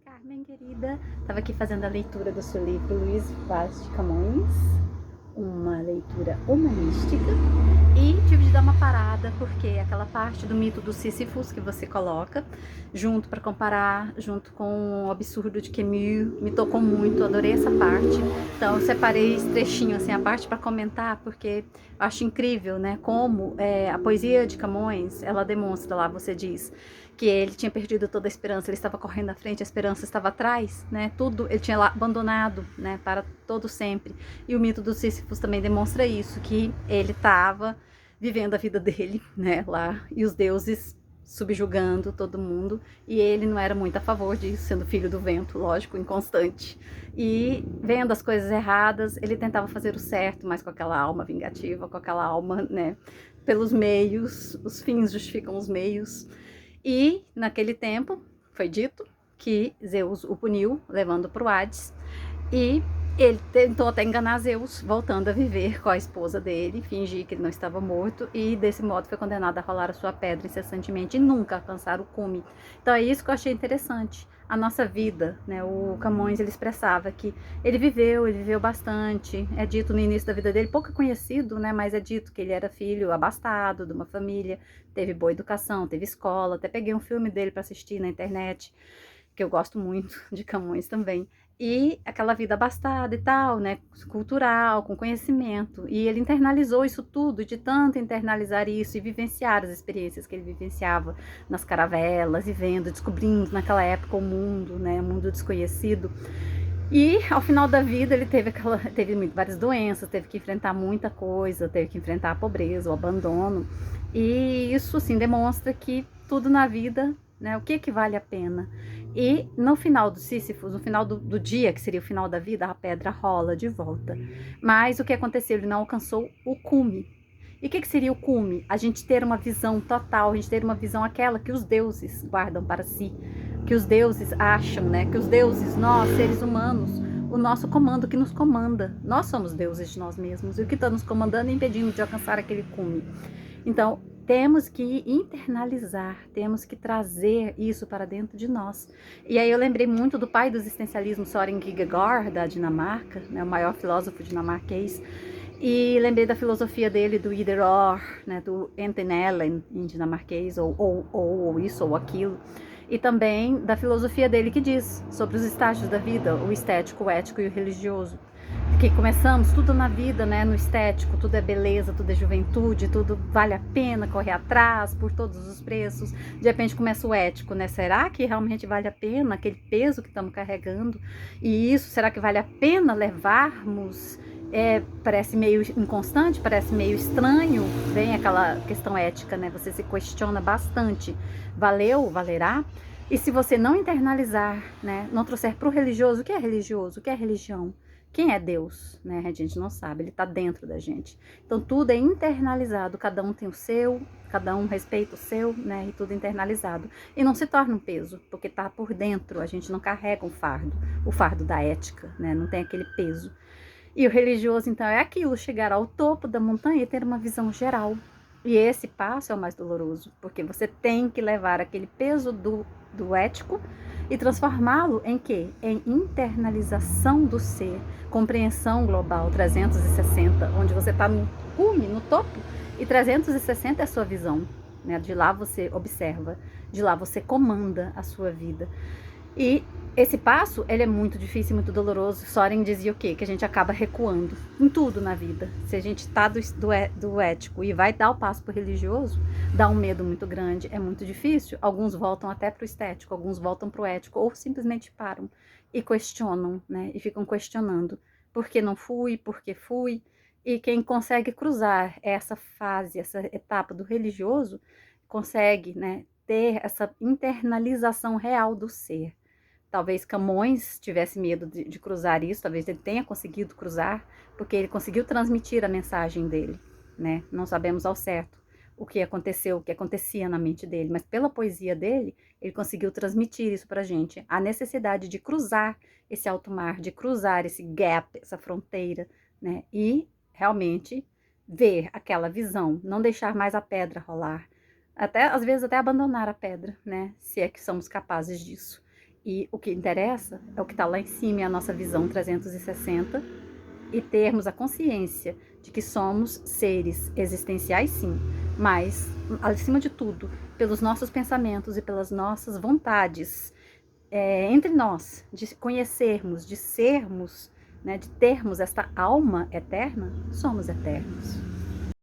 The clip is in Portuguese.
Carmen, querida, estava aqui fazendo a leitura do seu livro Luís Vaz de Camões, uma leitura humanística, e tive de dar uma parada porque aquela parte do mito do Sísifos que você coloca junto para comparar, junto com o absurdo de Camus, me tocou muito, adorei essa parte. Então eu separei esse trechinho, assim, a parte para comentar, porque eu acho incrível, né, como a poesia de Camões, ela demonstra lá, você diz que ele tinha perdido toda a esperança, ele estava correndo à frente, a esperança estava atrás, né? Tudo ele tinha lá abandonado, né? Para todo sempre. E o mito do Sísifos também demonstra isso, que ele estava vivendo a vida dele, né? Lá e os deuses subjugando todo mundo, e ele não era muito a favor disso, sendo filho do vento, lógico, inconstante. E vendo as coisas erradas, ele tentava fazer o certo, mas com aquela alma vingativa, com aquela alma, né? Pelos meios, os fins justificam os meios. E naquele tempo foi dito que Zeus o puniu, levando para o Hades, e ele tentou até enganar Zeus, voltando a viver com a esposa dele, fingir que ele não estava morto, e desse modo foi condenado a rolar a sua pedra incessantemente e nunca alcançar o cume. Então é isso que eu achei interessante. A nossa vida, né? O Camões, ele expressava que ele viveu bastante. É dito no início da vida dele, pouco conhecido, né? Mas é dito que ele era filho abastado de uma família, teve boa educação, teve escola. Até peguei um filme dele para assistir na internet, que eu gosto muito de Camões também. E aquela vida abastada e tal, né, cultural, com conhecimento. E ele internalizou isso tudo, de tanto internalizar isso e vivenciar as experiências que ele vivenciava nas caravelas e vendo, descobrindo naquela época o mundo, né, o mundo desconhecido. E ao final da vida ele teve várias doenças, teve que enfrentar muita coisa, teve que enfrentar a pobreza, o abandono. E isso, assim, demonstra que tudo na vida, né, o que vale a pena. E no final do Sísifos, no final do dia, que seria o final da vida, a pedra rola de volta. Mas o que aconteceu? Ele não alcançou o cume. E o que seria o cume? A gente ter uma visão total, a gente ter uma visão aquela que os deuses guardam para si, que os deuses acham, né? Que os deuses, nós, seres humanos, o nosso comando que nos comanda. Nós somos deuses de nós mesmos. E o que está nos comandando e impedindo de alcançar aquele cume. Então, temos que internalizar, temos que trazer isso para dentro de nós. E aí eu lembrei muito do pai do existencialismo, Søren Kierkegaard, da Dinamarca, né, o maior filósofo dinamarquês, e lembrei da filosofia dele, do either or, né, do enten eller em dinamarquês, ou isso ou aquilo. E também da filosofia dele que diz sobre os estágios da vida, o estético, o ético e o religioso. Que começamos tudo na vida, né, no estético, tudo é beleza, tudo é juventude, tudo vale a pena correr atrás por todos os preços. De repente começa o ético, né? Será que realmente vale a pena aquele peso que estamos carregando? E isso, será que vale a pena levarmos? Parece meio inconstante, parece meio estranho. Vem aquela questão ética, né? Você se questiona bastante. Valeu? Valerá? E se você não internalizar, né? Não trouxer para o religioso, o que é religioso? O que é religião? Quem é Deus? Né? A gente não sabe, ele está dentro da gente. Então tudo é internalizado, cada um tem o seu, cada um respeita o seu, né? E tudo internalizado. E não se torna um peso, porque está por dentro, a gente não carrega o fardo da ética, né? Não tem aquele peso. E o religioso, então, é aquilo, chegar ao topo da montanha e ter uma visão geral. E esse passo é o mais doloroso, porque você tem que levar aquele peso do ético e transformá-lo em quê? Em internalização do ser, compreensão global 360, onde você está no cume, no topo, e 360 é a sua visão. Né? De lá você observa, de lá você comanda a sua vida. E esse passo, ele é muito difícil, muito doloroso. Soren dizia o quê? Que a gente acaba recuando em tudo na vida. Se a gente está do ético e vai dar o passo para o religioso, dá um medo muito grande, é muito difícil. Alguns voltam até para o estético, alguns voltam para o ético, ou simplesmente param e questionam, né? E ficam questionando. Por que não fui? Por que fui? E quem consegue cruzar essa fase, essa etapa do religioso, consegue, né, ter essa internalização real do ser. Talvez Camões tivesse medo de cruzar isso, talvez ele tenha conseguido cruzar, porque ele conseguiu transmitir a mensagem dele, né? Não sabemos ao certo o que aconteceu, o que acontecia na mente dele, mas pela poesia dele, ele conseguiu transmitir isso pra gente, a necessidade de cruzar esse alto mar, de cruzar esse gap, essa fronteira, né? E realmente ver aquela visão, não deixar mais a pedra rolar, até às vezes até abandonar a pedra, né? Se é que somos capazes disso. E o que interessa é o que está lá em cima, é a nossa visão 360, e termos a consciência de que somos seres existenciais, sim, mas, acima de tudo, pelos nossos pensamentos e pelas nossas vontades, entre nós, de conhecermos, de sermos, né, de termos esta alma eterna, somos eternos.